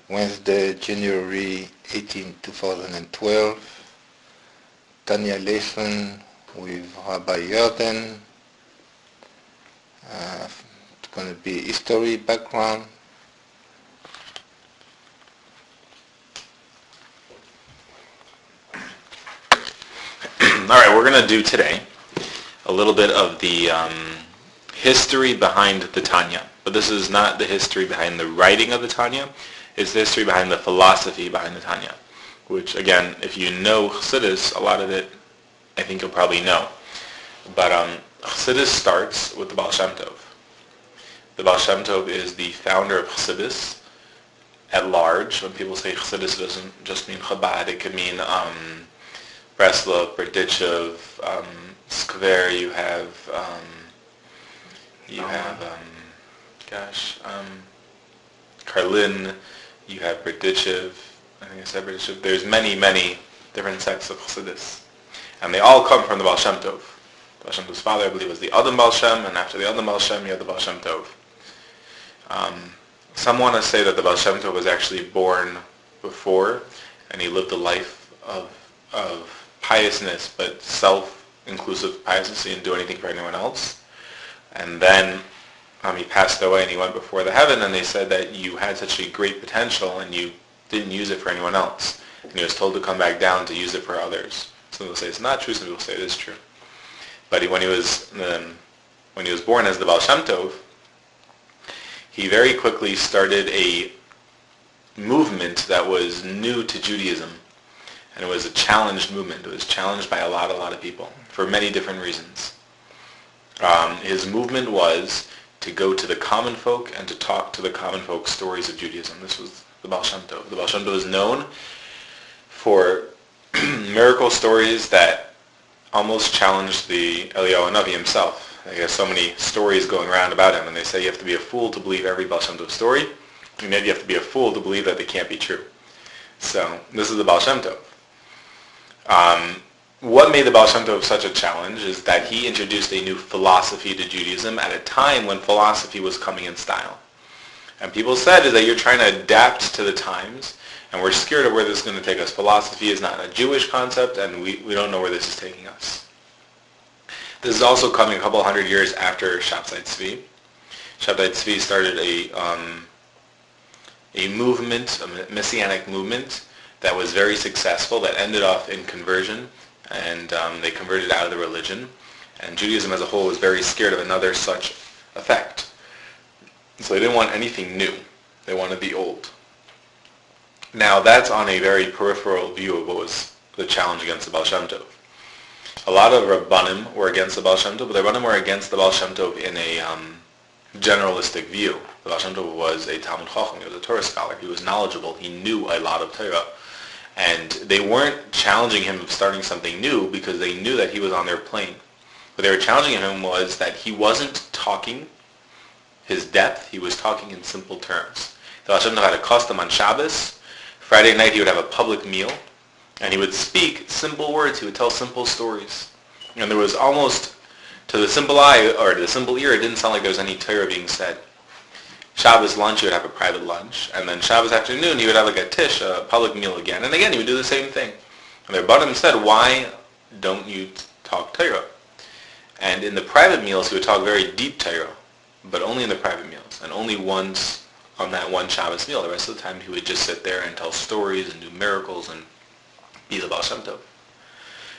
Wednesday, January 18, 2012. Tanya Lessons with Rabbi Yarden. It's going to be history background. All right, we're going to do today a little bit of the history behind the Tanya. But this is not the history behind the writing of the Tanya. It's the history behind the philosophy behind the Tanya. Which, again, if you know Hasidus, a lot of it, I think you'll probably know. But Hasidus starts with the Baal Shem Tov. The Baal Shem Tov is the founder of Hasidus at large. When people say Hasidus, it doesn't just mean Chabad. It could mean Breslov, Berdichev, Skver. You have Karlin. You have Berdichev. I think I said Berdichev. There's many, many different sects of Hasidus. And they all come from the Baal Shem Tov. The Baal Shem Tov's father, I believe, was the Adam Baal Shem, and after the Adam Baal Shem, you have the Baal Shem Tov. Some want to say that the Baal Shem Tov was actually born before, and he lived a life of piousness, but self-inclusive piousness. He didn't do anything for anyone else. And then he passed away and he went before the heaven, and they said that you had such a great potential and you didn't use it for anyone else. And he was told to come back down to use it for others. Some people say it's not true, some people say it is true. But when he was born as the Baal Shem Tov, he very quickly started a movement that was new to Judaism. And it was a challenged movement. It was challenged by a lot of people for many different reasons. His movement was to go to the common folk and to talk to the common folk stories of Judaism. This was the Baal Shem Tov. The Baal Shem Tov is known for miracle stories that almost challenged the Eliyahu Hanavi himself. He has so many stories going around about him, and they say you have to be a fool to believe every Baal Shem Tov story, and maybe you have to be a fool to believe that they can't be true. So this is the Baal Shem Tov. What made the Baal Shem Tov such a challenge is that he introduced a new philosophy to Judaism at a time when philosophy was coming in style. And people said is that you're trying to adapt to the times, and we're scared of where this is going to take us. Philosophy is not a Jewish concept, and we don't know where this is taking us. This is also coming a couple hundred years after Shabtai Tzvi. Shabtai Tzvi started a movement, a messianic movement, that was very successful, that ended off in conversion, and they converted out of the religion. And Judaism as a whole was very scared of another such effect. So they didn't want anything new. They wanted the old. Now that's on a very peripheral view of what was the challenge against the Baal Shem Tov. A lot of Rabbanim were against the Baal Shem Tov, but the Rabbanim were against the Baal Shem Tov in a generalistic view. The Baal Shem Tov was a Talmud Chacham. He was a Torah scholar. He was knowledgeable. He knew a lot of Torah. And they weren't challenging him of starting something new because they knew that he was on their plane. What they were challenging him was that he wasn't talking his depth. He was talking in simple terms. The Baal Shem Tov had a custom on Shabbos. Friday night he would have a public meal, and he would speak simple words. He would tell simple stories. And there was almost, to the simple eye or to the simple ear, it didn't sound like there was any Torah being said. Shabbos lunch, he would have a private lunch. And then Shabbos afternoon, he would have like a tish, a public meal again. And again, he would do the same thing. And their Rabbanim said, why don't you talk Torah? And in the private meals, he would talk very deep Torah, but only in the private meals. And only once on that one Shabbos meal. The rest of the time, he would just sit there and tell stories and do miracles and be the Baal Shem Tov.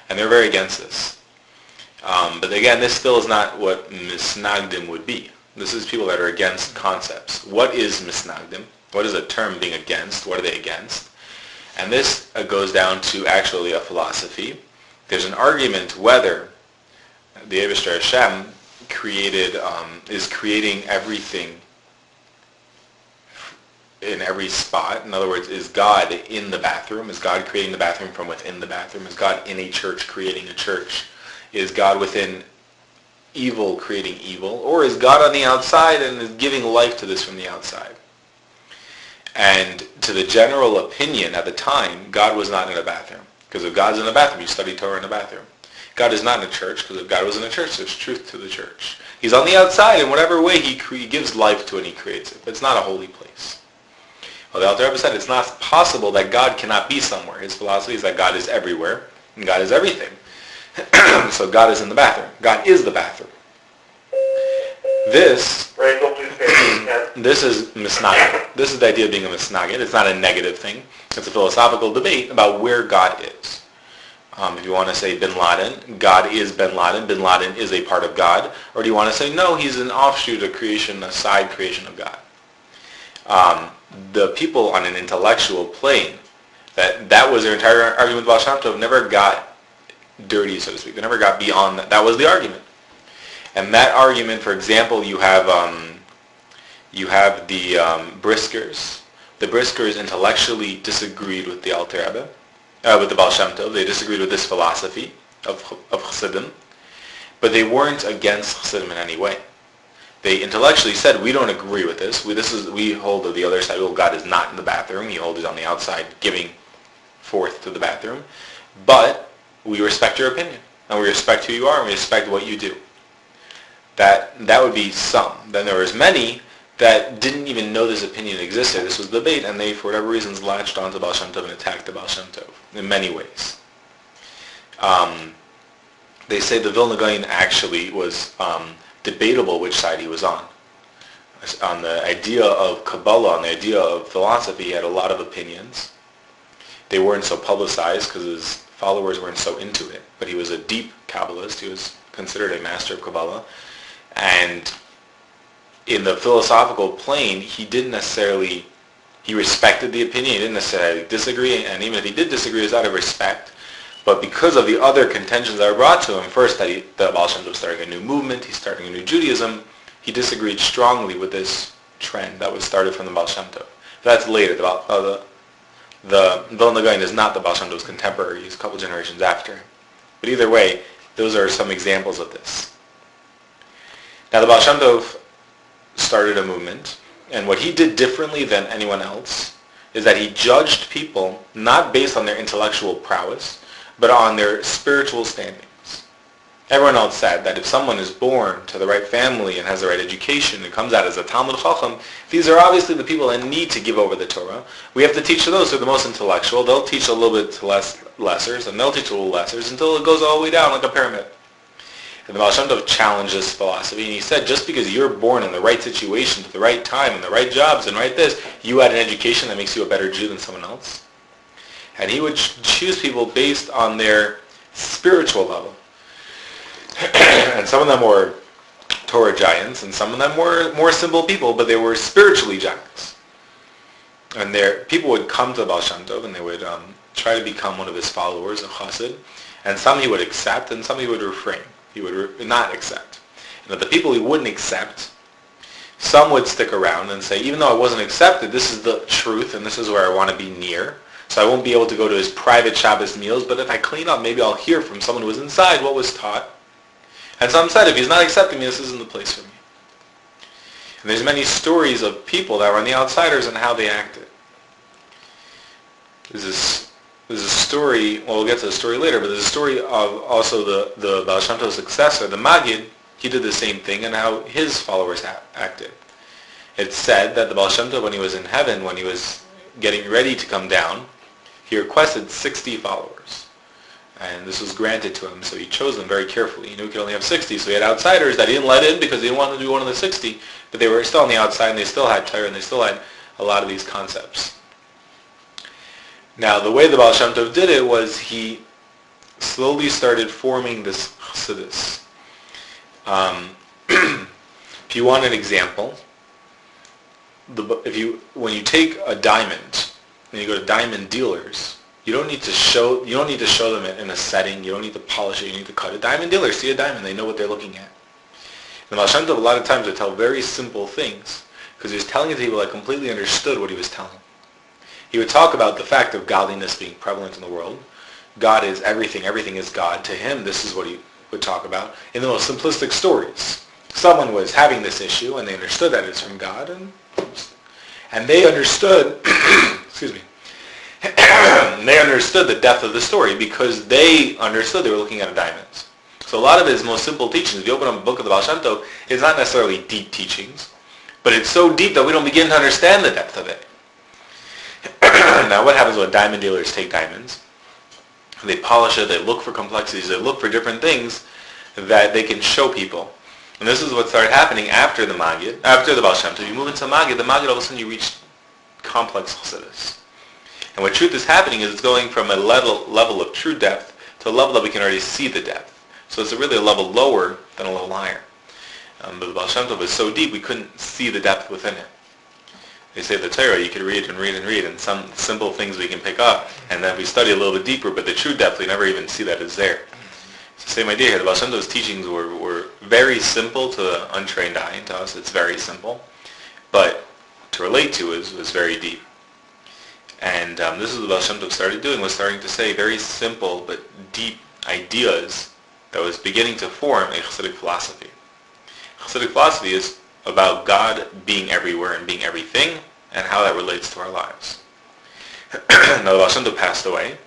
And they're very against this. But again, this still is not what misnagdim would be. This is people that are against concepts. What is misnagdim? What is a term being against? What are they against? And this goes down to actually a philosophy. There's an argument whether the Eibishter Hashem is creating everything in every spot. In other words, is God in the bathroom? Is God creating the bathroom from within the bathroom? Is God in a church creating a church? Is God within evil creating evil? Or is God on the outside and is giving life to this from the outside? And to the general opinion at the time, God was not in a bathroom. Because if God's in a bathroom, you study Torah in a bathroom. God is not in a church, because if God was in a church, there's truth to the church. He's on the outside in whatever way he gives life to it and he creates it. But it's not a holy place. Well, the Alter Rebbe said it's not possible that God cannot be somewhere. His philosophy is that God is everywhere, and God is everything. So God is in the bathroom. God is the bathroom. This is misnagid. This is the idea of being a misnagid. It's not a negative thing. It's a philosophical debate about where God is. If you want to say Bin Laden, God is Bin Laden. Bin Laden is a part of God. Or do you want to say, no, he's an offshoot, a creation, a side creation of God. The people on an intellectual plane, that was their entire argument with Baal Shem Tov, never got dirty, so to speak. They never got beyond that. That was the argument. And that argument, for example, you have the Briskers. The Briskers intellectually disagreed with the Alter Rebbe, with the Baal Shem Tov. They disagreed with this philosophy of Chassidim, but they weren't against Chassidim in any way. They intellectually said, we don't agree with this. We hold of the other side. Well, God is not in the bathroom. He holds it on the outside, giving forth to the bathroom. But we respect your opinion, and we respect who you are, and we respect what you do. That would be some. Then there was many that didn't even know this opinion existed. This was the debate, and they, for whatever reasons, latched onto Baal Shem Tov and attacked the Baal Shem Tov in many ways. They say the Vilna Gaon actually was debatable which side he was on. On the idea of Kabbalah, on the idea of philosophy, he had a lot of opinions. They weren't so publicized because his followers weren't so into it, but he was a deep Kabbalist. He was considered a master of Kabbalah. And in the philosophical plane, he respected the opinion. He didn't necessarily disagree, and even if he did disagree, it was out of respect. But because of the other contentions that were brought to him, first that the Baal Shem Tov was starting a new movement, he's starting a new Judaism, he disagreed strongly with this trend that was started from the Baal Shem Tov. That's later. The Vilna Gaon is not the Baal Shem Tov's contemporary. He's a couple generations after him. But either way, those are some examples of this. Now the Baal Shem Tov started a movement, and what he did differently than anyone else is that he judged people not based on their intellectual prowess, but on their spiritual standings. Everyone else said that if someone is born to the right family and has the right education and comes out as a Talmud Chacham, these are obviously the people that need to give over the Torah. We have to teach to those who are the most intellectual. They'll teach a little bit to lessers, and they'll teach a little lessers until it goes all the way down like a pyramid. And the Baal Shem Tov challenged this philosophy, and he said, just because you're born in the right situation, at the right time, and the right jobs, and right this, you had an education that makes you a better Jew than someone else. And he would choose people based on their spiritual level. And some of them were Torah giants, and some of them were more simple people, but they were spiritually giants. And people would come to Baal Shem Tov, and they would try to become one of his followers, a chassid, and some he would accept, and some he would refrain. He would not accept. And of the people he wouldn't accept, some would stick around and say, even though I wasn't accepted, this is the truth, and this is where I want to be near. So I won't be able to go to his private Shabbos meals, but if I clean up, maybe I'll hear from someone who was inside what was taught. And some said, if he's not accepting me, this isn't the place for me. And there's many stories of people that were on the outsiders and how they acted. There's a story, well, we'll get to the story later, but there's a story of also the Baal Shem Tov's successor, the Maggid. He did the same thing and how his followers acted. It's said that the Baal Shem Tov, when he was in heaven, when he was getting ready to come down, he requested 60 followers. And this was granted to him, so he chose them very carefully. He knew he could only have 60, so he had outsiders that he didn't let in because he didn't want to be one of the 60, but they were still on the outside, and they still had Torah, and they still had a lot of these concepts. Now, the way the Baal Shem Tov did it was he slowly started forming this chassidus. If you want an example, when you take a diamond and you go to diamond dealers, you don't need to show them it in a setting. You don't need to polish it. You need to cut it. Diamond dealers see a diamond. They know what they're looking at. And Baal Shem Tov, a lot of times, would tell very simple things because he was telling it to people that completely understood what he was telling. He would talk about the fact of godliness being prevalent in the world. God is everything. Everything is God. To him, this is what he would talk about in the most simplistic stories. Someone was having this issue, and they understood that it's from God, and they understood, excuse me, they understood the depth of the story because they understood they were looking at a diamond. So a lot of his most simple teachings, if you open up a book of the Baal Shem Tov, it's not necessarily deep teachings, but it's so deep that we don't begin to understand the depth of it. Now what happens when diamond dealers take diamonds? They polish it, they look for complexities, they look for different things that they can show people. And this is what started happening after the Maggid, after the Baal Shem Tov. You move into the Maggid, all of a sudden you reach complex chassidus. And what truth is happening is it's going from a level of true depth to a level that we can already see the depth. So it's really a level lower than a level higher. But the Baal Shem Tov is so deep we couldn't see the depth within it. They say the Torah, you could read and read and read, and some simple things we can pick up, and then we study a little bit deeper, but the true depth, we never even see that is there. It's the same idea here. The Baal Shem Tov's teachings were very simple to the untrained eye, and to us it's very simple, but to relate to was very deep. And this is what the Baal Shem Tov started doing, was starting to say very simple but deep ideas that was beginning to form a Hasidic philosophy. Hasidic philosophy is about God being everywhere and being everything, and how that relates to our lives. Now the Baal Shem Tov passed away,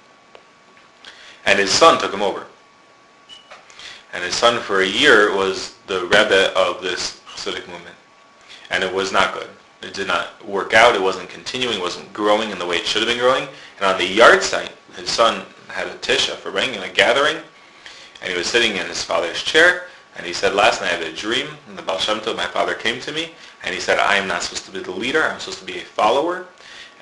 and his son took him over. And his son for a year was the Rebbe of this Hasidic movement. And it was not good. It did not work out, it wasn't continuing, it wasn't growing in the way it should have been growing. And on the yard site, his son had a tisha for bringing a gathering, and he was sitting in his father's chair, and he said, last night I had a dream, and the Baal Shem Tov, my father, came to me, and he said, I am not supposed to be the leader, I'm supposed to be a follower,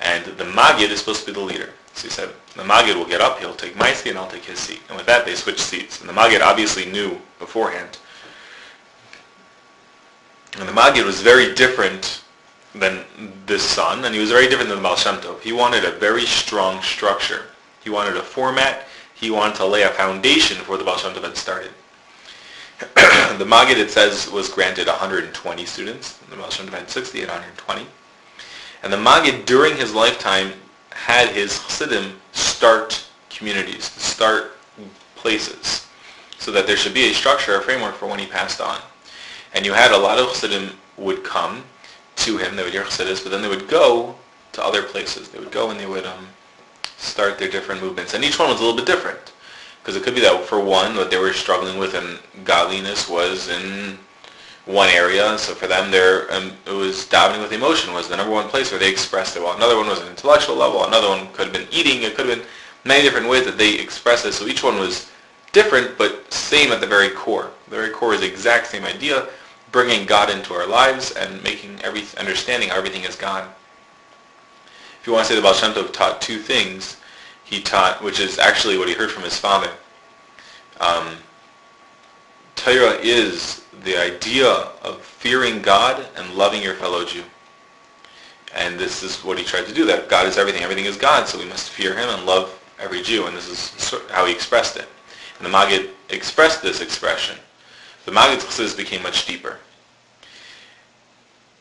and the Maggid is supposed to be the leader. So he said, the Maggid will get up, he'll take my seat, and I'll take his seat. And with that, they switched seats. And the Maggid obviously knew beforehand. And the Maggid was very different than this son, and he was very different than the Baal Shem Tov. He wanted a very strong structure. He wanted a format. He wanted to lay a foundation for the Baal Shem Tov had started. The Maggid, it says, was granted 120 students. The Baal Shem Tov had 60 and 120. And the Maggid, during his lifetime, had his Chassidim start communities, start places, so that there should be a structure, a framework for when he passed on. And you had a lot of Chassidim would come to him, they would hear Chassidus, but then they would go to other places. They would go and they would start their different movements. And each one was a little bit different. Because it could be that for one, what they were struggling with in godliness was in one area. So for them, it was davening with emotion was the number one place where they expressed it. While another one was an intellectual level. Another one could have been eating. It could have been many different ways that they expressed it. So each one was different, but same at the very core. The very core is the exact same idea, bringing God into our lives and making understanding everything is God. If you want to say the Baal Shem Tov taught two things, he taught, which is actually what he heard from his father. Torah is the idea of fearing God and loving your fellow Jew. And this is what he tried to do, that God is everything, everything is God, so we must fear him and love every Jew. And this is how he expressed it. And the Maggid expressed this expression. The Maggid's chassidus became much deeper.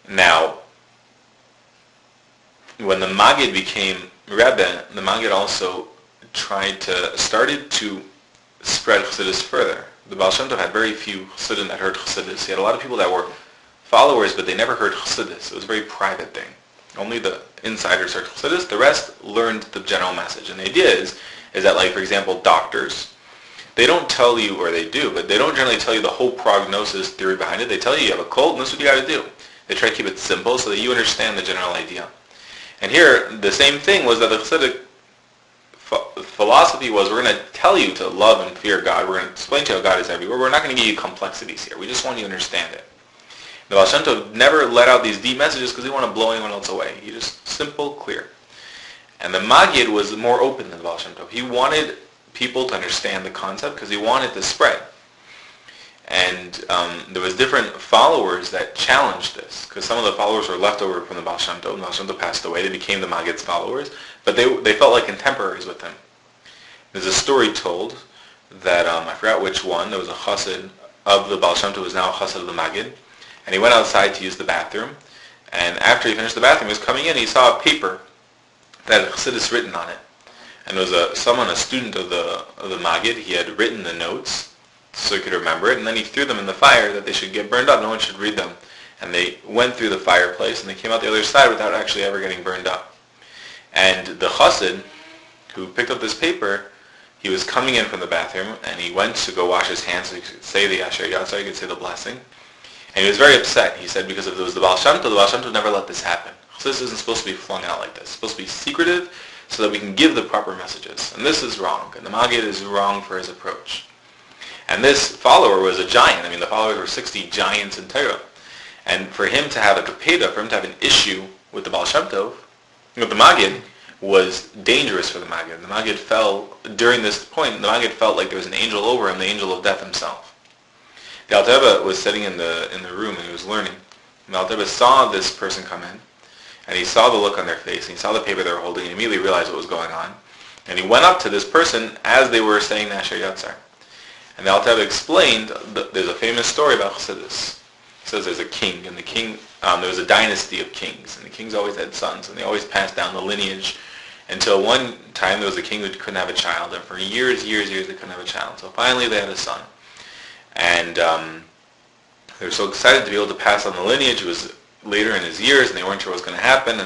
Now, when the Maggid became Rebbe, the Maggid also started to spread chassidus further. The Baal Shem Tov had very few chassidim that heard chassidus. He had a lot of people that were followers, but they never heard chassidus. It was a very private thing. Only the insiders heard chassidus. The rest learned the general message. And the idea is that, like, for example, doctors, they don't tell you, or they do, but they don't generally tell you the whole prognosis theory behind it. They tell you have a cold and this is what you got to do. They try to keep it simple so that you understand the general idea. And here, the same thing was that the Chassidic philosophy was, we're going to tell you to love and fear God. We're going to explain to you how God is everywhere. We're not going to give you complexities here. We just want you to understand it. The Baal Shem Tov never let out these deep messages because he didn't want to blow anyone else away. He just simple, clear. And the Maggid was more open than the Baal Shem Tov. He wanted people to understand the concept because he wanted to spread. And there was different followers that challenged this, because some of the followers were left over from the Baal Shem Tov. The Baal Shem Tov passed away. They became the Maggid's followers, but they felt like contemporaries with him. There's a story told that, I forgot which one, there was a chassid of the Baal Shem Tov who was now a chassid of the Maggid, and he went outside to use the bathroom, and after he finished the bathroom, he was coming in, he saw a paper that had chassidus written on it. And it was a student of the Maggid. He had written the notes so he could remember it, and then he threw them in the fire that they should get burned up. No one should read them. And they went through the fireplace, and they came out the other side without actually ever getting burned up. And the chassid who picked up this paper, he was coming in from the bathroom, and he went to go wash his hands so he could say the Asher Yatzar, he could say the blessing. And he was very upset. He said, because if it was the Baal Shem Tov never let this happen. Chassidus isn't supposed to be flung out like this. It's supposed to be secretive so that we can give the proper messages. And this is wrong. And the Maggid is wrong for his approach. And this follower was a giant. I mean, the followers were 60 giants in Torah. And for him to have a kapeda, for him to have an issue with the Baal Shem Tov, with the Maggid, was dangerous for the Maggid. The Maggid fell, during this point, the Maggid felt like there was an angel over him, the angel of death himself. The Alter Rebbe was sitting in the room and he was learning. And the Alter Rebbe saw this person come in, and he saw the look on their face, and he saw the paper they were holding, and he immediately realized what was going on. And he went up to this person as they were saying Nasher Yatzar. And the Alter Rebbe explained, there's a famous story about Hasidus. He says there's a king, and the king, there was a dynasty of kings, and the kings always had sons, and they always passed down the lineage until one time there was a king who couldn't have a child, and for years they couldn't have a child. So finally they had a son. And they were so excited to be able to pass on the lineage. It was later in his years, and they weren't sure what was going to happen,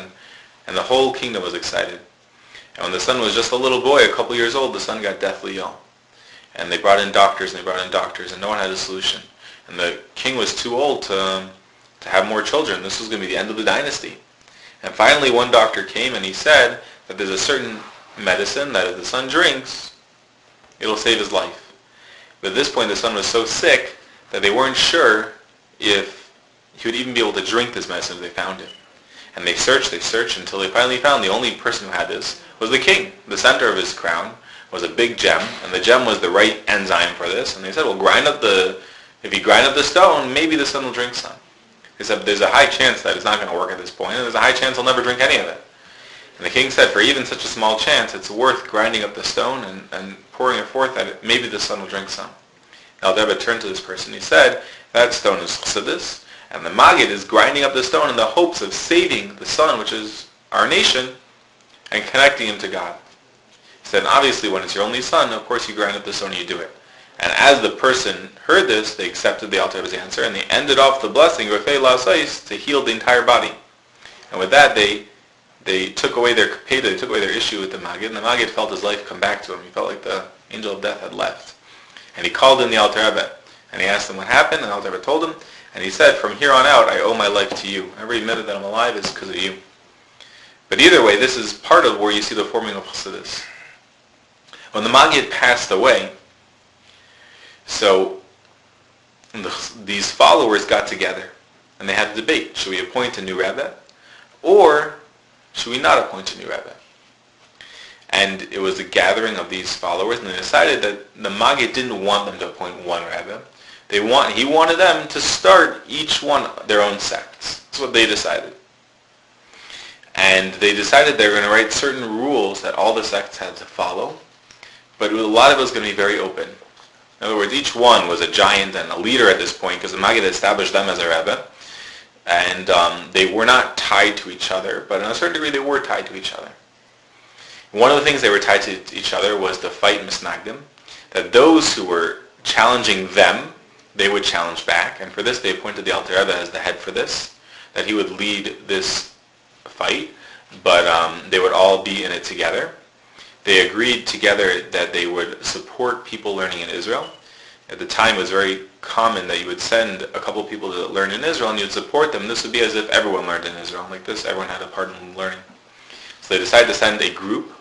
and the whole kingdom was excited. And when the son was just a little boy, a couple years old, the son got deathly ill. And they brought in doctors, and no one had a solution. And the king was too old to have more children. This was going to be the end of the dynasty. And finally one doctor came and he said that there's a certain medicine that if the son drinks, it'll save his life. But at this point the son was so sick that they weren't sure if he would even be able to drink this medicine if they found it. And they searched until they finally found the only person who had this was the king. The center of his crown was a big gem, and the gem was the right enzyme for this. And they said, well, if you grind up the stone, maybe the son will drink some. He said, there's a high chance that it's not going to work at this point, and there's a high chance he'll never drink any of it. And the king said, for even such a small chance, it's worth grinding up the stone and pouring it forth that maybe the son will drink some. Now the Rebbe turned to this person. He said, that stone is chassidus, and the Maggid is grinding up the stone in the hopes of saving the son, which is our nation, and connecting him to God. He said, and obviously when it's your only son, of course you grind up the stone and you do it. And as the person heard this, they accepted the Alter Rebbe's answer, and they ended off the blessing, Refei La'asais, to heal the entire body. And with that, they took away their kapeda, they took away their issue with the Maggid, and the Maggid felt his life come back to him. He felt like the angel of death had left. And he called in the Alter Rebbe, and he asked him what happened, and the Alter Rebbe told him, and he said, from here on out, I owe my life to you. Every minute that I'm alive is because of you. But either way, this is part of where you see the forming of Hasidus. When the Maggid passed away, so these followers got together and they had a debate. Should we appoint a new Rebbe or should we not appoint a new Rebbe? And it was a gathering of these followers, and they decided that the Maggid didn't want them to appoint one Rebbe. He wanted them to start each one their own sects. That's what they decided. And they decided they were going to write certain rules that all the sects had to follow, but a lot of it was going to be very open. In other words, each one was a giant and a leader at this point because the Maggid established them as a Rebbe. And they were not tied to each other, but in a certain degree they were tied to each other. One of the things they were tied to each other was to fight misnagdim, that those who were challenging them, they would challenge back. And for this they appointed the Alter Rebbe as the head for this, that he would lead this fight, but they would all be in it together. They agreed together that they would support people learning in Israel. At the time it was very common that you would send a couple of people to learn in Israel and you'd support them. This would be as if everyone learned in Israel. Like this, everyone had a part in learning. So they decided to send a group,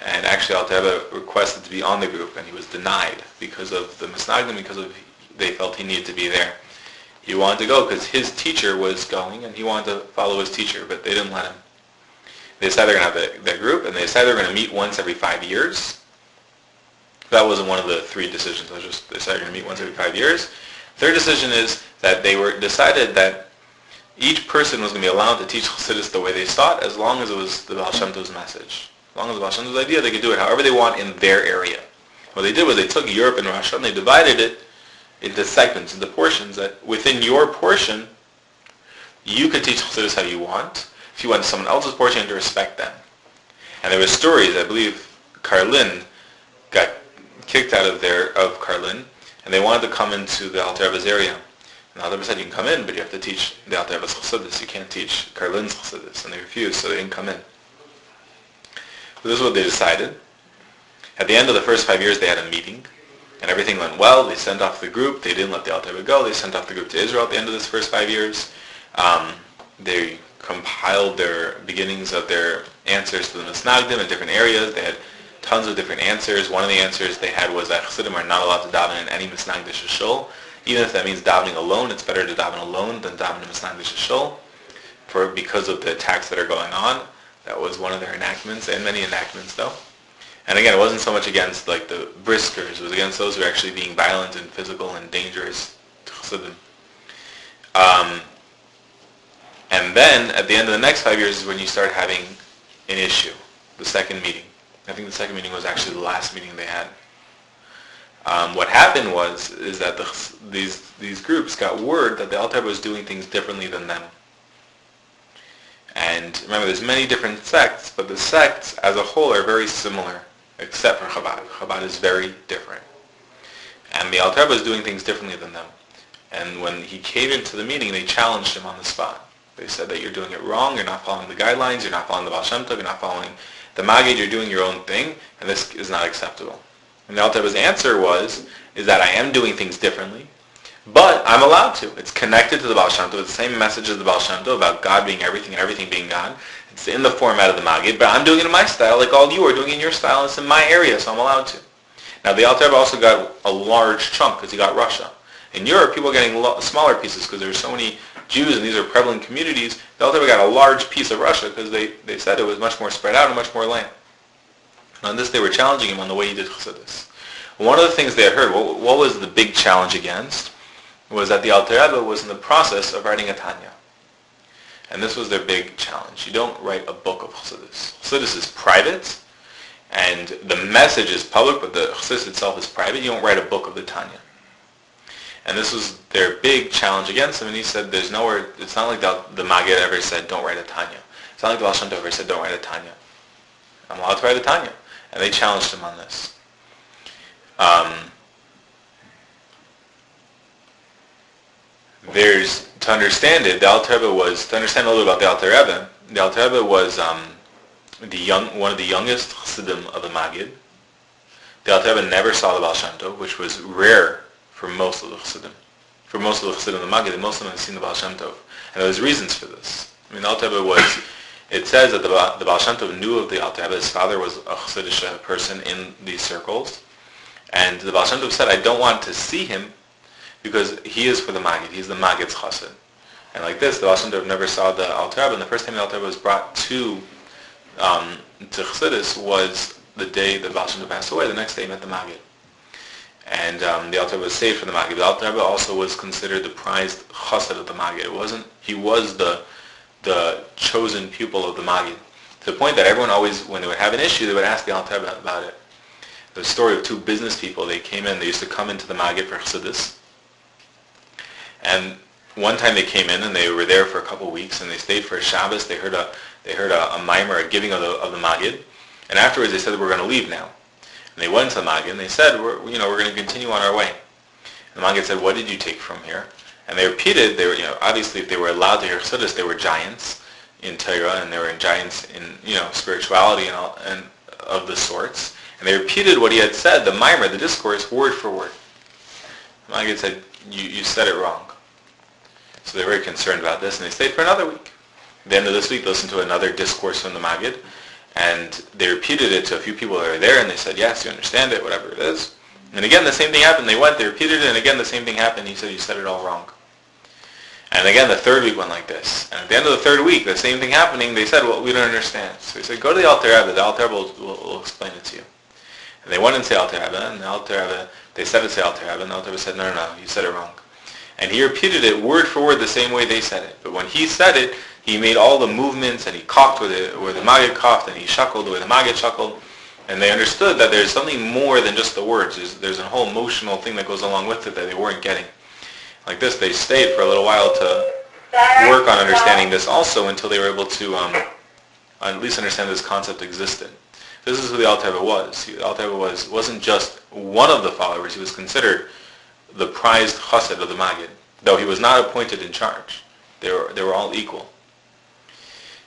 and actually Alter Rebbe requested to be on the group, and he was denied because of the misnagdim, they felt he needed to be there. He wanted to go because his teacher was going and he wanted to follow his teacher, but they didn't let him. They decided they're going to have that group, and they decided they're going to meet once every 5 years. That wasn't one of the three decisions. They decided they're going to meet once every 5 years. Third decision is that they decided that each person was going to be allowed to teach Hasidus the way they saw it, as long as it was the Baal Shem Tov's message. As long as the Baal Shem Tov's idea, they could do it however they want in their area. What they did was they took Europe and Russia and they divided it into segments, into portions, that within your portion, you could teach Hasidus how you want. If you went to someone else's portion, you had to respect them. And there were stories, I believe Karlin got kicked out of Karlin, and they wanted to come into the Alter Rebbe's area. And the Alter Rebbe said, you can come in, but you have to teach the Alter Rebbe's Hasidus. You can't teach Karlin's Hasidus. And they refused, so they didn't come in. So this is what they decided. At the end of the first 5 years, they had a meeting, and everything went well. They sent off the group. They didn't let the Alter Rebbe go. They sent off the group to Israel at the end of this first 5 years. They compiled their beginnings of their answers to the Misnagdim in different areas. They had tons of different answers. One of the answers they had was that Chassidim are not allowed to daven in any Misnagdish shul. Even if that means davening alone, it's better to daven alone than daven in Misnagdish shul, because of the attacks that are going on. That was one of their enactments, and many enactments though. And again, it wasn't so much against like the briskers. It was against those who were actually being violent and physical and dangerous to Chassidim. And then at the end of the next 5 years is when you start having an issue, the second meeting. I think the second meeting was actually the last meeting they had. What happened is that these groups got word that the Alter Rebbe was doing things differently than them. And remember, there's many different sects, but the sects as a whole are very similar, except for Chabad. Chabad is very different. And the Alter Rebbe was doing things differently than them. And when he came into the meeting, they challenged him on the spot. They said that you're doing it wrong, you're not following the guidelines, you're not following the Baal Shem Tov, you're not following the Maggid, you're doing your own thing, and this is not acceptable. And the Alter Rebbe's answer is that I am doing things differently, but I'm allowed to. It's connected to the Baal Shem Tov. It's the same message as the Baal Shem Tov about God being everything and everything being God. It's in the format of the Maggid, but I'm doing it in my style like all you are doing in your style. It's in my area, so I'm allowed to. Now, the Alter Rebbe also got a large chunk because he got Russia. In Europe, people are getting smaller pieces because there are so many Jews and these are prevalent communities. The Alter Rebbe got a large piece of Russia because they said it was much more spread out and much more land. And on this, they were challenging him on the way he did chassidus. One of the things they had heard, what was the big challenge against, was that the Alter Rebbe was in the process of writing a Tanya. And this was their big challenge. You don't write a book of chassidus. Chassidus is private, and the message is public, but the chassidus itself is private. You don't write a book of the Tanya. And this was their big challenge against him, and he said, there's nowhere, it's not like the Maggid ever said, don't write a Tanya. It's not like the Baal Shem Tov ever said, don't write a Tanya. I'm allowed to write a Tanya. And they challenged him on this. To understand it, the Alter Rebbe to understand a little bit about the Alter Rebbe, the Alter Rebbe was one of the youngest Chassidim of the Maggid. The Alter Rebbe never saw the Baal Shem Tov, which was rare for most of the Chassidim. For most of the Chassidim of the Maggid, most of them had seen the Baal Shem Tov. And there was reasons for this. I mean, the Alter Rebbe it says that the Baal Shem Tov knew of the Alter Rebbe. His father was a Chassidish person in these circles. And the Baal Shem Tov said, I don't want to see him because he is for the Maggid. He's the Maggid's Chassid. And like this, the Baal Shem Tov never saw the Alter Rebbe. And the first time the Alter Rebbe was brought to Chassidus was the day the Baal Shem Tov passed away. The next day he met the Maggid. And the Alter Rebbe was saved from the Maggid. The Alter Rebbe also was considered the prized chassid of the Maggid. He was the chosen pupil of the Maggid. To the point that everyone always, when they would have an issue, they would ask the Alter Rebbe about it. The story of two business people, they used to come into the Maggid for chassidus. And one time they came in and they were there for a couple of weeks and they stayed for a Shabbos. They heard a mimer, a giving of the Maggid. And afterwards they said, we're going to leave now. And they went to the Maggid and they said, we're going to continue on our way. And the Maggid said, what did you take from here? And they repeated, obviously if they were allowed to hear chassidus, they were giants in Torah and they were giants in, spirituality and of the sorts. And they repeated what he had said, the mimer, the discourse, word for word. The Maggid said, you said it wrong. So they were very concerned about this and they stayed for another week. At the end of this week, they listened to another discourse from the Maggid. And they repeated it to a few people that were there, and they said, yes, you understand it, whatever it is. And again, the same thing happened. They went, they repeated it, and again, the same thing happened. He said, you said it all wrong. And again, the third week went like this. And at the end of the third week, the same thing happening, they said, well, we don't understand. So he said, go to the Alter Rebbe. The Alter Rebbe will explain it to you. And they went and said Alter Rebbe, and the Alter Rebbe, they said it to Alter Rebbe, and the Alter Rebbe said, no, you said it wrong. And he repeated it word for word the same way they said it. But when he said it, he made all the movements, and he coughed where the Maggid coughed, and he chuckled where the Maggid chuckled. And they understood that there's something more than just the words. There's a whole emotional thing that goes along with it that they weren't getting. Like this, they stayed for a little while to work on understanding this also until they were able to at least understand this concept existed. This is who the Alter Rebbe was. The Alter Rebbe wasn't just one of the followers. He was considered the prized chassid of the Maggid, though he was not appointed in charge. They were all equal.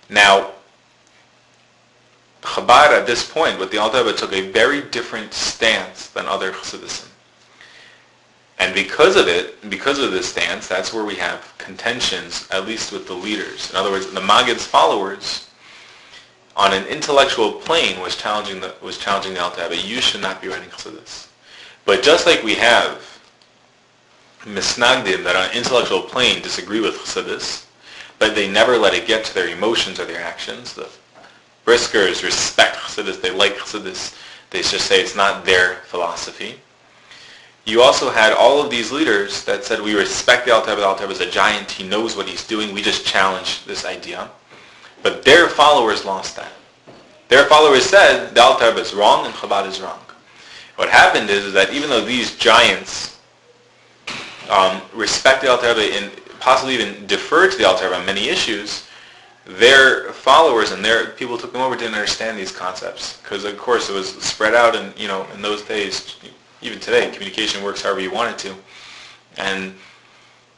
Now, Chabad at this point, with the Alter Rebbe, took a very different stance than other Hasidism. And because of this stance, that's where we have contentions, at least with the leaders. In other words, the Maggid's followers, on an intellectual plane, was challenging the Alter Rebbe. You should not be writing chassidus. But just like we have misnagdim that on an intellectual plane disagree with chassidus, but they never let it get to their emotions or their actions. The Briskers respect chassidus, they like chassidus, they just say it's not their philosophy. You also had all of these leaders that said, we respect the Alter Rebbe is a giant, he knows what he's doing, we just challenge this idea. But their followers lost that. Their followers said, the Alter Rebbe is wrong and Chabad is wrong. What happened is that even though these giants respect the Alter Rebbe and possibly even defer to the Alter Rebbe on many issues, their followers and their people took them over didn't understand these concepts. Because of course it was spread out and in those days, even today, communication works however you want it to. And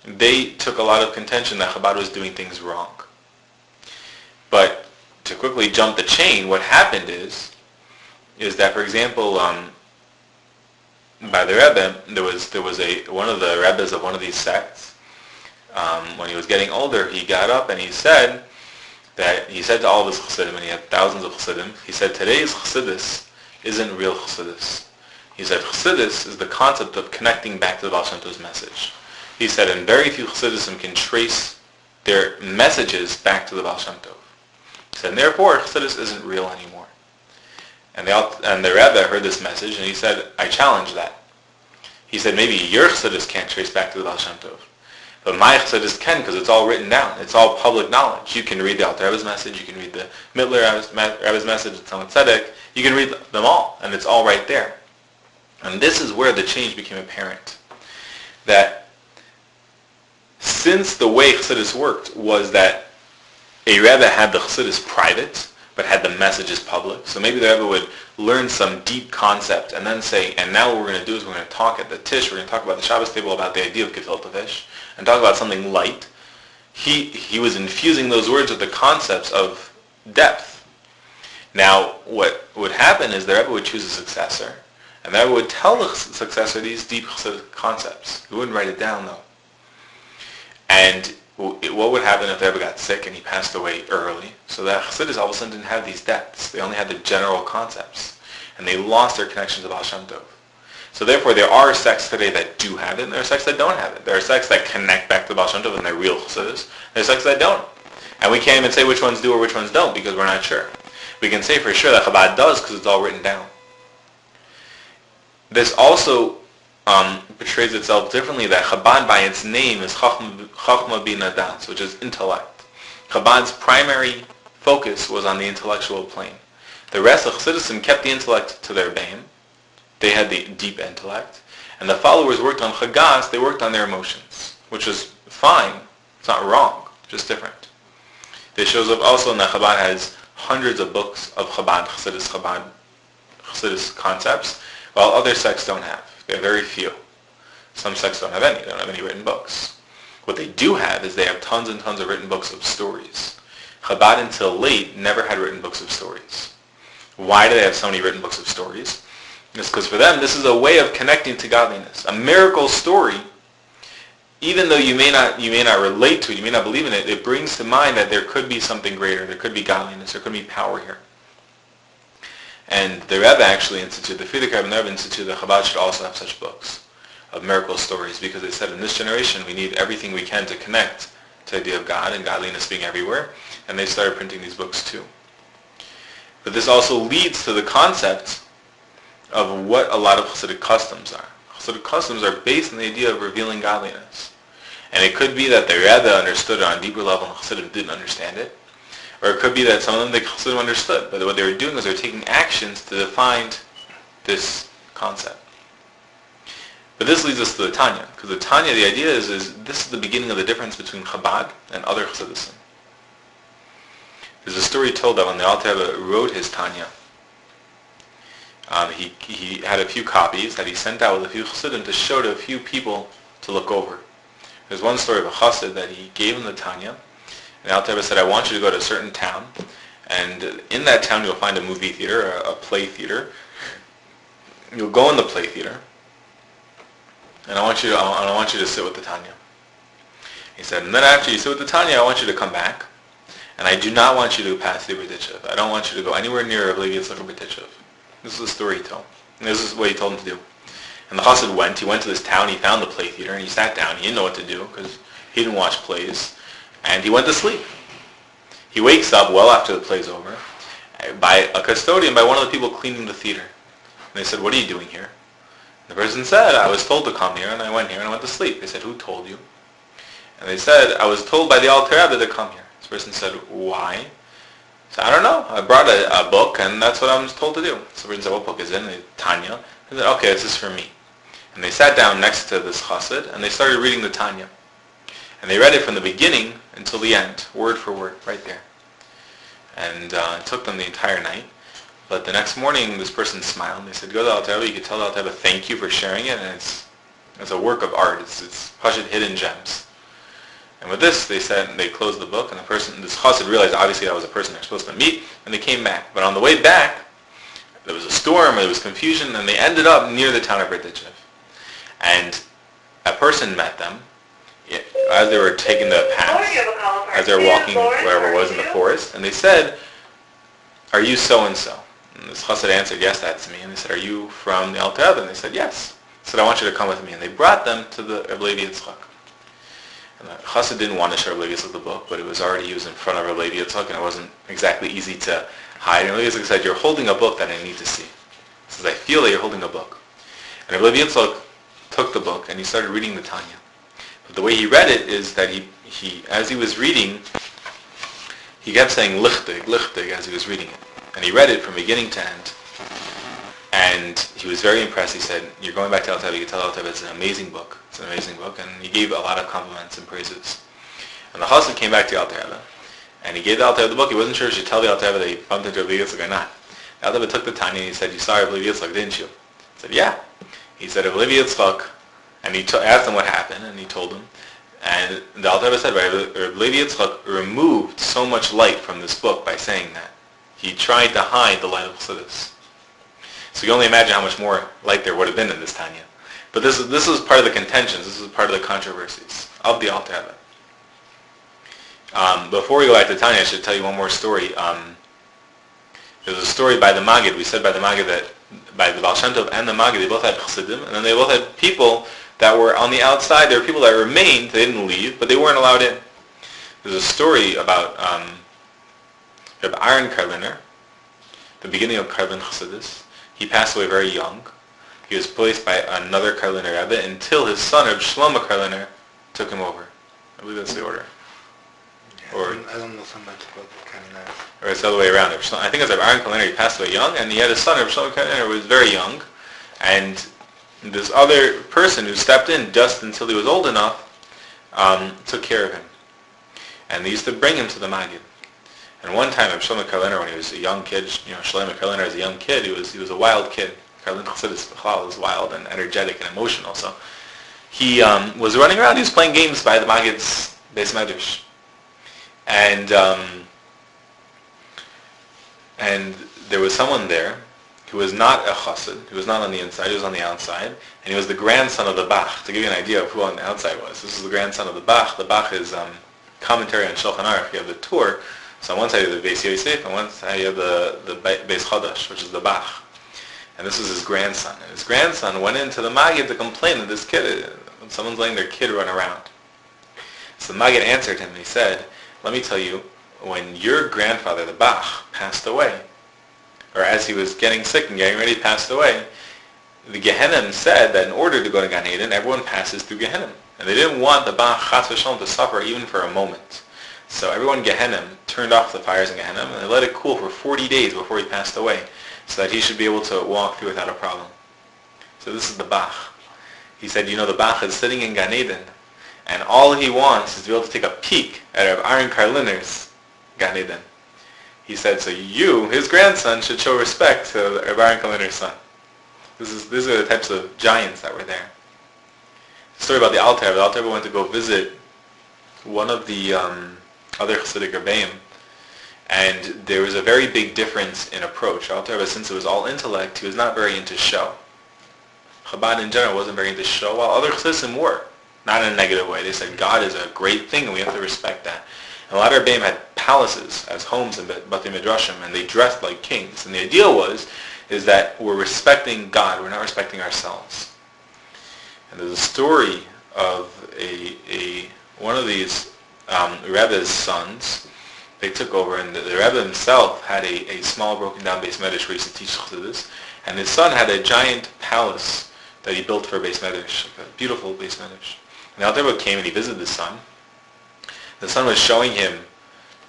they took a lot of contention that Chabad was doing things wrong. But to quickly jump the chain, what happened is that, for example, by the Rebbe, there was one of the Rebbes of one of these sects. When he was getting older, he got up and he said to all of his chassidim, and he had thousands of chassidim, he said, today's chassidus isn't real chassidus. He said, chassidus is the concept of connecting back to the Baal Shem Tov's message. He said, and very few chassidim can trace their messages back to the Baal Shem Tov. He said, and therefore, chassidus isn't real anymore. And the Rebbe heard this message, and he said, I challenge that. He said, maybe your chassidus can't trace back to the Baal Shem Tov. But my chassidus can, because it's all written down. It's all public knowledge. You can read the Alter Rebbe's message, you can read the Mittler Rebbe's message, the Tzemach Tzedek, you can read them all, and it's all right there. And this is where the change became apparent. That since the way chassidus worked was that a Rebbe had the chassidus private, but had the messages public. So maybe the Rebbe would learn some deep concept and then say, and now what we're going to do is we're going to talk at the Tish, we're going to talk about the Shabbos table, about the idea of Gefilte Fish, and talk about something light. He was infusing those words with the concepts of depth. Now, what would happen is the Rebbe would choose a successor, and the Rebbe would tell the successor these deep Chassidic concepts. He wouldn't write it down, though. And what would happen if the Rebbe got sick and he passed away early? So that Chassidus all of a sudden didn't have these depths. They only had the general concepts. And they lost their connection to Baal Shem Tov. So therefore, there are sects today that do have it, and there are sects that don't have it. There are sects that connect back to Baal Shem Tov and they're real Chassidus. There are sects that don't. And we can't even say which ones do or which ones don't because we're not sure. We can say for sure that Chabad does because it's all written down. This also portrays itself differently, that Chabad by its name is Chachma Bina Das, which is intellect. Chabad's primary focus was on the intellectual plane. The rest of Hasidism kept the intellect to their bane. They had the deep intellect. And the followers worked on Chagas, they worked on their emotions, which is fine. It's not wrong, just different. This shows up also in that Chabad has hundreds of books of Chabad Hasidus concepts, while other sects don't have. They have very few. Some sects don't have any. They don't have any written books. What they do have is they have tons and tons of written books of stories. Chabad until late never had written books of stories. Why do they have so many written books of stories? It's because for them this is a way of connecting to godliness. A miracle story, even though you may not relate to it, you may not believe in it, it brings to mind that there could be something greater, there could be godliness, there could be power here. And the Rebbe actually instituted, the Frierdiker Rebbe and the Rebbe instituted that Chabad should also have such books of miracle stories, because they said in this generation we need everything we can to connect to the idea of God and godliness being everywhere, and they started printing these books too. But this also leads to the concept of what a lot of Hasidic customs are. Hasidic customs are based on the idea of revealing godliness. And it could be that the Rebbe understood it on a deeper level and Hasidim didn't understand it. Or it could be that some of them the Hasidim understood, but what they were doing was they were taking actions to define this concept. But this leads us to the Tanya, because the Tanya, the idea is this is the beginning of the difference between Chabad and other Hasidism. There's a story told that when the Alter Rebbe wrote his Tanya, he had a few copies that he sent out with a few Hasidim to show to a few people to look over. There's one story of a Chassid that he gave him the Tanya, and the Alter Rebbe said, I want you to go to a certain town, and in that town you'll find a movie theater, a play theater. You'll go in the play theater, and I want you to sit with the Tanya. He said, and then after you sit with the Tanya, I want you to come back, and I do not want you to pass the Berditchev. I don't want you to go anywhere near Rabbi Yitzchak Berditchev. This is the story he told. And this is what he told him to do. And the chassid went. He went to this town. He found the play theater, and he sat down. He didn't know what to do because he didn't watch plays. And he went to sleep. He wakes up well after the play's over by a custodian, by one of the people cleaning the theater. And they said, what are you doing here? The person said, I was told to come here, and I went here, and I went to sleep. They said, who told you? And they said, I was told by the Alter Rebbe to come here. This person said, why? He said, I don't know. I brought a book, and that's what I was told to do. So the person said, what book is it? And they, Tanya. They said, okay, this is for me. And they sat down next to this chassid, and they started reading the Tanya. And they read it from the beginning until the end, word for word, right there. And it took them the entire night. But the next morning, this person smiled, and they said, go to Alter Rebbe, you can tell the Alter Rebbe, thank you for sharing it, and it's a work of art. It's Pashut hidden gems. And with this, they said, they closed the book, and this chassid realized obviously that was a person they're supposed to meet, and they came back. But on the way back, there was a storm, or there was confusion, and they ended up near the town of Berditchev. And a person met them as they were taking the path, as they were walking wherever it was in the forest, and they said, are you so-and-so? And this chassid answered, yes, that's me. And they said, are you from the Alter Rebbe? And they said, yes. He said, I want you to come with me. And they brought them to the Rabbi Yitzchak. And the chassid didn't want to show Rabbi Yitzchak the book, but it was already used in front of Rabbi Yitzchak, and it wasn't exactly easy to hide. And Rabbi Yitzchak said, you're holding a book that I need to see. He says, I feel that you're holding a book. And Rabbi Yitzchak took the book, and he started reading the Tanya. But the way he read it is that he as he was reading, he kept saying lichtig, lichtig as he was reading it. And he read it from beginning to end. And he was very impressed. He said, you're going back to Alter Rebbe, you can tell Alter Rebbe it's an amazing book. It's an amazing book. And he gave a lot of compliments and praises. And the chassid came back to Alter Rebbe, and he gave the Alter Rebbe the book. He wasn't sure if he should tell the Alter Rebbe that he bumped into Rabbi Yitzchak or not. The Alter Rebbe took the Tanya and he said, you saw Rabbi Yitzchak, didn't you? He said, yeah. He said, Rabbi Yitzchak, and he asked him what happened, and he told him. And the Alter Rebbe said, Rabbi Yitzchak removed so much light from this book by saying that. He tried to hide the light of chassidus. So you can only imagine how much more light there would have been in this Tanya. But this is part of the contentions. This is part of the controversies of the Alter Rebbe. Before we go back to Tanya, I should tell you one more story. There's a story by the Maggid. We said by the Maggid that by the Baal Shem Tov and the Maggid, they both had chassidim, and then they both had people that were on the outside. There were people that remained. They didn't leave, but they weren't allowed in. There's a story about Rabbi Aaron Karliner, the beginning of Karlin Chassidus. He passed away very young. He was placed by another Karliner Rebbe until his son, Reb Shlomo Karliner, took him over. I believe that's the order. Or I don't know so much about the Karliner. Or it's the other way around. I think it's Rabbi Aaron Karliner. He passed away young, and he had a son, Reb Shlomo Karliner, who was very young. And this other person who stepped in just until he was old enough took care of him. And they used to bring him to the Maggid. And one time, Shlomo Karliner, when he was a young kid, Shlomo Karliner as a young kid, he was a wild kid. Karlin Chassidus was wild and energetic and emotional. So he was running around. He was playing games by the Maggid's Beis Medrash. And there was someone there who was not a chassid, who was not on the inside, he was on the outside, and he was the grandson of the Bach. To give you an idea of who on the outside was, this is the grandson of the Bach. The Bach is commentary on Shulchan Aruch. You have the Torah. So on one side you have the Beis Yosef, and on one side you have the Beis Chadash, which is the Bach. And this was his grandson. And his grandson went into the Maggid to complain that this kid, when someone's letting their kid run around. So the Maggid answered him, and he said, let me tell you, when your grandfather, the Bach, passed away, or as he was getting sick and getting ready, passed away, the Gehenim said that in order to go to Gan Eden, everyone passes through Gehenim. And they didn't want the Bach, Chas v'Shalom, to suffer even for a moment. So everyone in Gehenim turned off the fires in Gehenim, and they let it cool for 40 days before he passed away, so that he should be able to walk through without a problem. So this is the Bach. He said, the Bach is sitting in Gan Eden, and all he wants is to be able to take a peek at Rabbi Aaron Karliner's Gan Eden. He said, so you, his grandson, should show respect to Rabbi Aaron Karliner's son. These are the types of giants that were there. The story about the Alter Rebbe. The Alter Rebbe went to go visit one of the other Chassidic Rebbeim, and there was a very big difference in approach. Alter Rebbe, since it was all intellect, he was not very into show. Chabad in general wasn't very into show, while other chassidim were. Not in a negative way. They said God is a great thing and we have to respect that. And a lot of Rebbeim had palaces as homes in Batei Midrashim, and they dressed like kings. And the idea is that we're respecting God, we're not respecting ourselves. And there's a story of one of these Rebbe's sons. They took over, and the Rebbe himself had a small broken down Beis Medrash where he used to teach chassidus, and his son had a giant palace that he built for Beis Medrash, a beautiful Beis Medrash. And the Alter Rebbe came and he visited the son. The son was showing him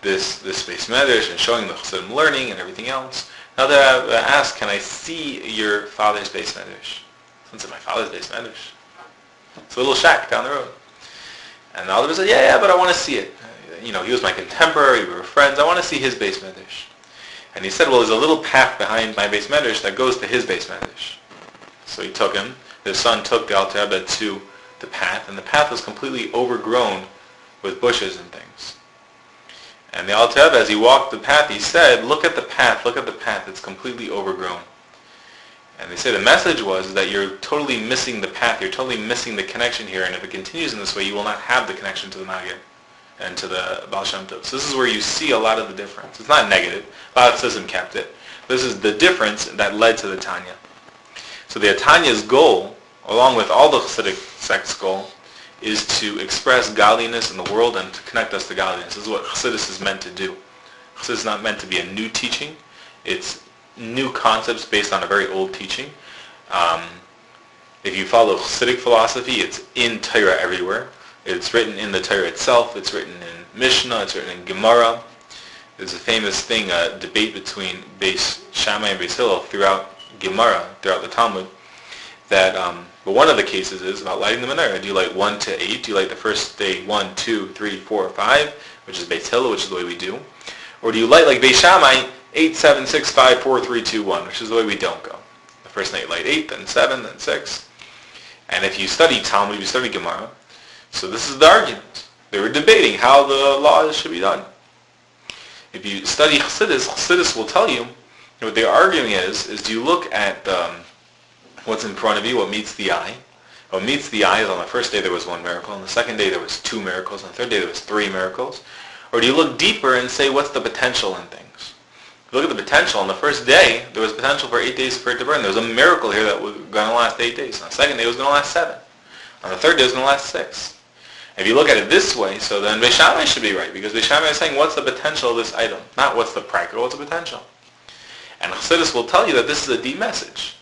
this Beis Medrash and showing the chassidim learning and everything else. Now the Rebbe asked, "Can I see your father's Beis Medrash?" The son said, "My father's Beis Medrash? It's a little shack down the road." And the Alter Rebbe said, yeah, but I want to see it. He was my contemporary, we were friends, I want to see his Beis Medrash. And he said, well, there's a little path behind my Beis Medrash that goes to his Beis Medrash. So he took him, his son took the Alter Rebbe to the path, and the path was completely overgrown with bushes and things. And the Alter Rebbe, as he walked the path, he said, look at the path, it's completely overgrown. And they say the message was that you're totally missing the path, you're totally missing the connection here, and if it continues in this way, you will not have the connection to the Maggid and to the Baal Shem Tov. So this is where you see a lot of the difference. It's not negative. A lot of Hasidism kept it. This is the difference that led to the Tanya. So the Tanya's goal, along with all the Hasidic sect's goal, is to express godliness in the world and to connect us to godliness. This is what Hasidus is meant to do. Hasidus is not meant to be a new teaching. It's new concepts based on a very old teaching. If you follow Hasidic philosophy, it's in Torah everywhere. It's written in the Torah itself. It's written in Mishnah. It's written in Gemara. There's a famous thing, a debate between Beis Shammai and Beis Hillel throughout Gemara, throughout the Talmud, that but one of the cases is about lighting the menorah. Do you light 1 to 8? Do you light the first day 1, 2, 3, 4, 5, which is Beis Hillel, which is the way we do? Or do you light like Beis Shammai, 8, 7, 6, 5, 4, 3, 2, 1, which is the way we don't go? The first night you light 8, then 7, then 6. And if you study Talmud, you study Gemara, so this is the argument. They were debating how the laws should be done. If you study Hasidus, Hasidus will tell you what they're arguing is do you look at what's in front of you, what meets the eye? What meets the eye is on the first day there was 1 miracle, on the second day there was 2 miracles, on the third day there was 3 miracles. Or do you look deeper and say what's the potential in things? If you look at the potential, on the first day there was potential for 8 days for it to burn. There was a miracle here that was going to last 8 days. On the second day it was going to last 7. On the third day it was going to last 6. If you look at it this way, so then Beis Shammai should be right, because Beis Shammai is saying what's the potential of this item, not what's the practical, what's the potential. And Hasidus will tell you that this is a deep message,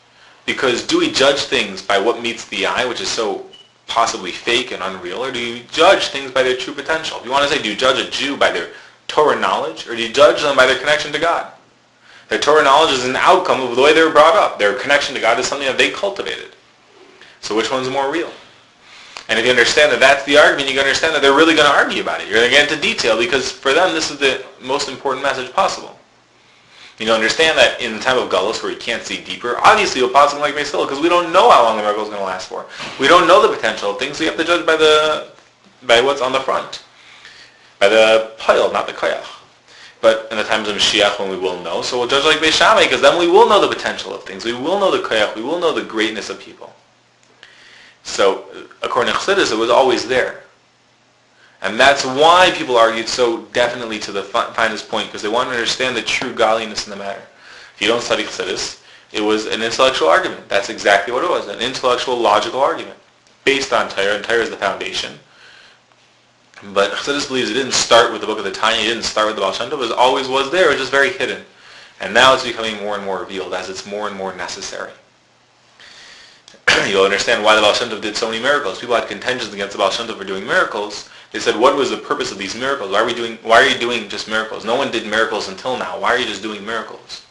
because do we judge things by what meets the eye, which is so possibly fake and unreal, or do you judge things by their true potential? If you want to say, do you judge a Jew by their Torah knowledge, or do you judge them by their connection to God? Their Torah knowledge is an outcome of the way they were brought up. Their connection to God is something that they cultivated. So which one's more real? And if you understand that that's the argument, you can understand that they're really going to argue about it. You're going to get into detail because for them this is the most important message possible. You know, understand that in the time of Galus where you can't see deeper, obviously you'll pass something like Beis Hillel because we don't know how long the miracle is going to last for. We don't know the potential of things, so you have to judge by what's on the front. By the pile, not the koyach. But in the times of Mashiach when we will know, so we'll judge like Beis Shammai because then we will know the potential of things. We will know the koyach. We will know the greatness of people. So, according to Chassidus, it was always there. And that's why people argued so definitely to the finest point, because they want to understand the true godliness in the matter. If you don't study Chassidus, it was an intellectual argument. That's exactly what it was, an intellectual, logical argument, based on Torah, and Torah is the foundation. But Chassidus believes it didn't start with the book of the Tanya, it didn't start with the Baal Shem Tov, it always was there, it was just very hidden. And now it's becoming more and more revealed as it's more and more necessary. You'll understand why the Baal Shem Tov did so many miracles. People had contentions against the Baal Shem Tov for doing miracles. They said, what was the purpose of these miracles? Why are you doing just miracles? No one did miracles until now. Why are you just doing miracles?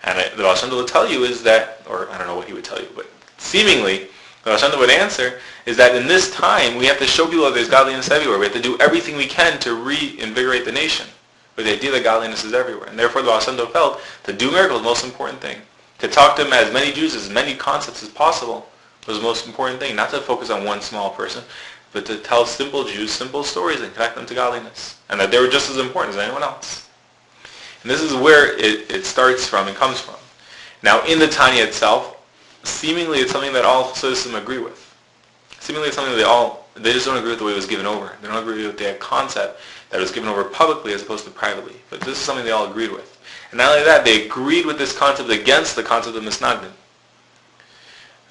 And the Baal Shem Tov would tell you is that, or I don't know what he would tell you, but seemingly, the Baal Shem Tov would answer is that in this time, we have to show people that there's godliness everywhere. We have to do everything we can to reinvigorate the nation. But the idea that godliness is everywhere. And therefore, the Baal Shem Tov felt to do miracles is the most important thing. To talk to them as many Jews, as many concepts as possible was the most important thing. Not to focus on one small person, but to tell simple Jews simple stories and connect them to godliness. And that they were just as important as anyone else. And this is where it starts from and comes from. Now in the Tanya itself, seemingly it's something that all Hasidism agree with. Seemingly it's something that they just don't agree with the way it was given over. They don't agree with the concept that was given over publicly as opposed to privately. But this is something they all agreed with. And not only that, they agreed with this concept against the concept of Misnagdim.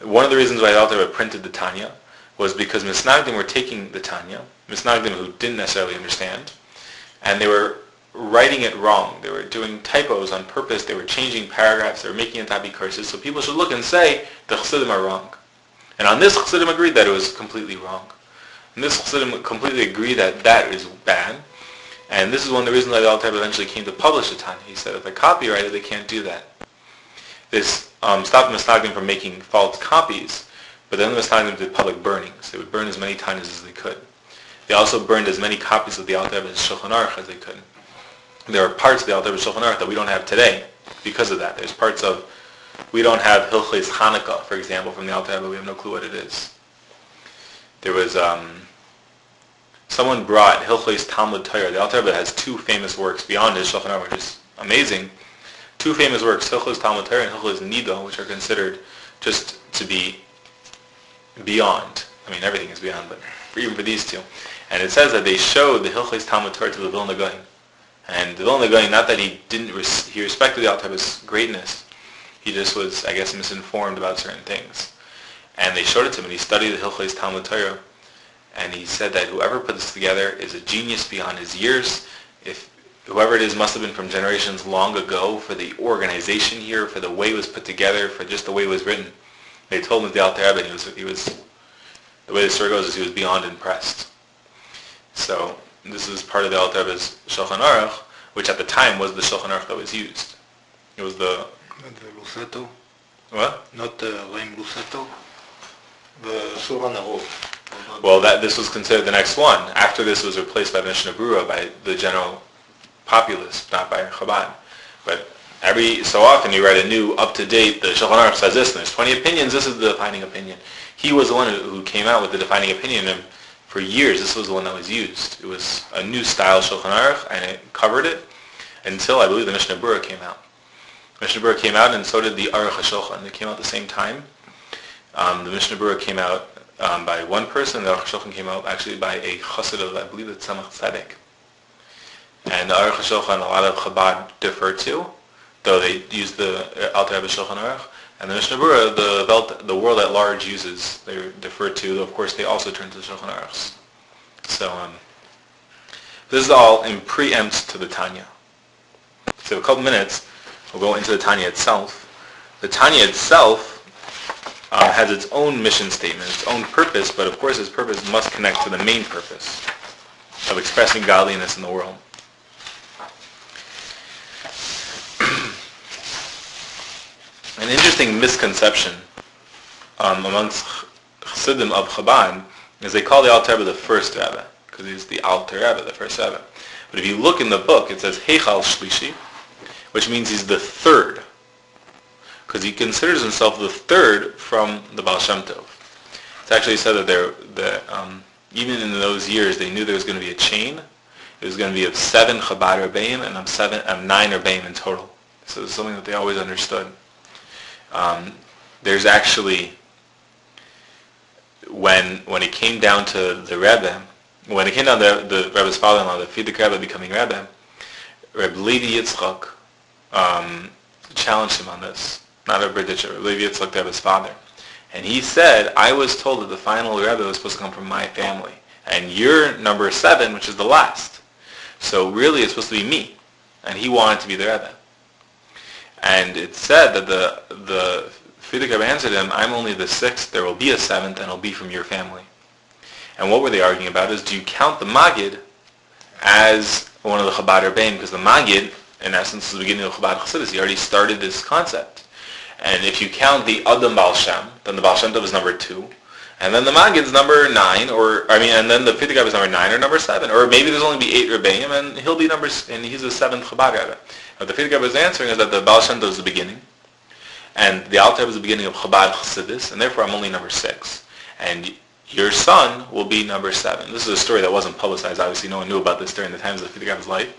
One of the reasons why the Alter Rebbe printed the Tanya was because Misnagdim were taking the Tanya, Misnagdim who didn't necessarily understand, and they were writing it wrong. They were doing typos on purpose. They were changing paragraphs. They were making it tabi curses. So people should look and say, the Chassidim are wrong. And on this, Chassidim agreed that it was completely wrong. And this Chassidim completely agreed that that is bad. And this is one of the reasons why the Alter Rebbe eventually came to publish the Tanya. He said if they copyright it, they can't do that. This stopped Misnagdim from making false copies, but then the Misnagdim did public burnings. They would burn as many Tanyas as they could. They also burned as many copies of the Alter Rebbe's Shulchan Aruch as they could. There are parts of the Alter Rebbe's Shulchan Aruch that we don't have today because of that. There's parts of, we don't have Hilchos Hanukkah, for example, from the Alter Rebbe. We have no clue what it is. There was, someone brought Hilchos Talmud Torah. The Alter Rebbe has two famous works beyond his Shulchan Aruch, which is amazing. Two famous works, Hilchos Talmud Torah and Hilchos Nido, which are considered just to be beyond. I mean, everything is beyond, but even for these two. And it says that they showed the Hilchos Talmud Torah to the Vilna Gaon. And the Vilna Gaon, not that he he respected the Alter Rebbe's greatness, he just was, I guess, misinformed about certain things. And they showed it to him, and he studied the Hilchos Talmud Torah, and he said that whoever put this together is a genius beyond his years. If whoever it is must have been from generations long ago for the organization here, for the way it was put together, for just the way it was written. They told him the Alter Rebbe, and he was the way the story goes is he was beyond impressed. So this is part of the Alter Rebbe's Shulchan Aruch, which at the time was the Shulchan Aruch that was used. It was the... Not the Lusato? What? Not the Reim Lusato? The Shulchan Aruch. Well, this was considered the next one. After this was replaced by Mishnah Berurah, by the general populace, not by Chabad. But every so often you write a new, up-to-date, the Shulchan Aruch says this, and there's 20 opinions, this is the defining opinion. He was the one who came out with the defining opinion, and for years this was the one that was used. It was a new style Shulchan Aruch, and it covered it until, I believe, the Mishnah Berurah came out. Mishnah Berurah came out, and so did the Aruch HaShulchan. They came out at the same time. The Mishnah Berurah came out by one person, and the Aruch HaShulchan came out actually by a chassid of, I believe it's Tzemach Tzedek. And the Aruch HaShulchan, a lot of Chabad defer to, though they use the Alter Rebbe Shulchan Aruch. And the Mishnah Berurah, the world at large uses, they defer to, though of course they also turn to the Shulchan Aruchs. So this is all in preempt to the Tanya. So a couple minutes, we'll go into the Tanya itself. The Tanya itself has its own mission statement, its own purpose, but of course its purpose must connect to the main purpose of expressing godliness in the world. An interesting misconception amongst Chassidim of Chabad is they call the Alter Rebbe the first Rebbe, because he's the Alter Rebbe, the first Rebbe. But if you look in the book, it says Heichal Shlishi, which means he's the third, because he considers himself the third from the Baal Shem Tov. It's actually said that even in those years, they knew there was going to be a chain. It was going to be of 7 Chabad Rebbeim and of 9 Rebbeim in total. So it's something that they always understood. There's actually, when it came down to the Rebbe, when it came down to the Rebbe's father-in-law, the Frierdiker Rebbe becoming Rebbe, Reb Levi Yitzchak challenged him on this. Not a Berditcher, Reb Levi Yitzchak, the Rebbe's father. And he said, I was told that the final Rebbe was supposed to come from my family. And you're number 7, which is the last. So really it's supposed to be me. And he wanted to be the Rebbe. And it said that the Frierdiker Rebbe answered him, I'm only the 6th, there will be a 7th, and it'll be from your family. And what were they arguing about is, do you count the Maggid as one of the Chabad Rebbeim? Because the Maggid, in essence, is the beginning of Chabad Hasidus. He already started this concept. And if you count the Adam Baal Shem, then the Baal Shem Tov is number 2. And then the Maggid is number 9, and then the Frierdiker Rebbe is number 9 or number 7. Or maybe there's only be 8 Rebbeim, and he'll be and he's the 7th Chabad Rebbe. What the Frierdiker Rebbe is answering is that the Baal Shem Tov is the beginning, and the Alter Rebbe is the beginning of Chabad Hasidus, and therefore I'm only number 6. And your son will be number 7. This is a story that wasn't publicized. Obviously, no one knew about this during the times of the Frierdiker Rebbe's life.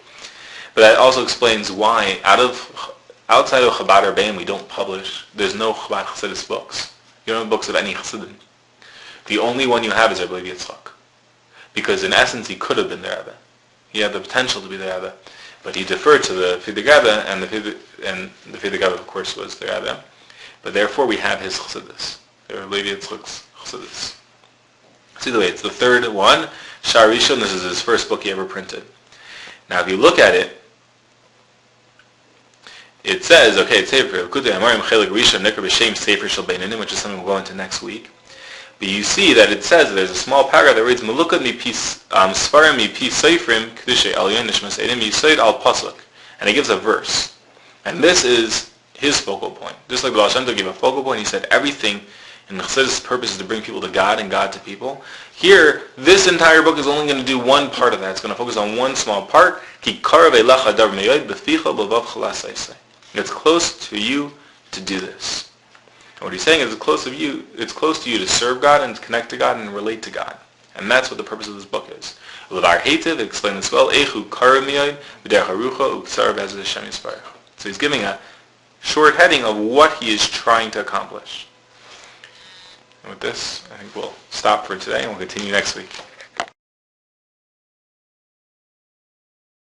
But that also explains why, out of outside of Chabad Rebbes, we don't publish. There's no Chabad Hasidus books. You don't have books of any Hasidim. The only one you have is Rabbi Yitzchak. Because in essence, he could have been the Rebbe. He had the potential to be the Rebbe. But he deferred to the Fidig Rebbe, and the Fidig Rebbe, of course, was the Rebbe. But therefore, we have his Chassidus. Rabbi Yitzchak's Chassidus. See the way, it's the third one. Shar Rishon, this is his first book he ever printed. Now, if you look at it, it says, okay, it's Sefer, which is something we'll go into next week. But you see that it says there's a small paragraph that reads Melukad mi Svarim mi pi Seifrim Kedushay Alyon Nishmas Edim Yisoid al Pasuk, and it gives a verse, and this is his focal point. Just like the Baal Shem Tov gave a focal point, he said everything in the Chassidus' purpose is to bring people to God and God to people. Here, this entire book is only going to do one part of that. It's going to focus on one small part. Ki karav elecha davar meyod b'ficha b'vav chalas. It's close to you to do this. And what he's saying is it's close to you to serve God and to connect to God and relate to God. And that's what the purpose of this book is. Levar Heitev explain this well. Echu karav meyod b'derech harucha u'ksar b'ezeh Hashem Yisparach. So he's giving a short heading of what he is trying to accomplish. And with this, I think we'll stop for today and we'll continue next week.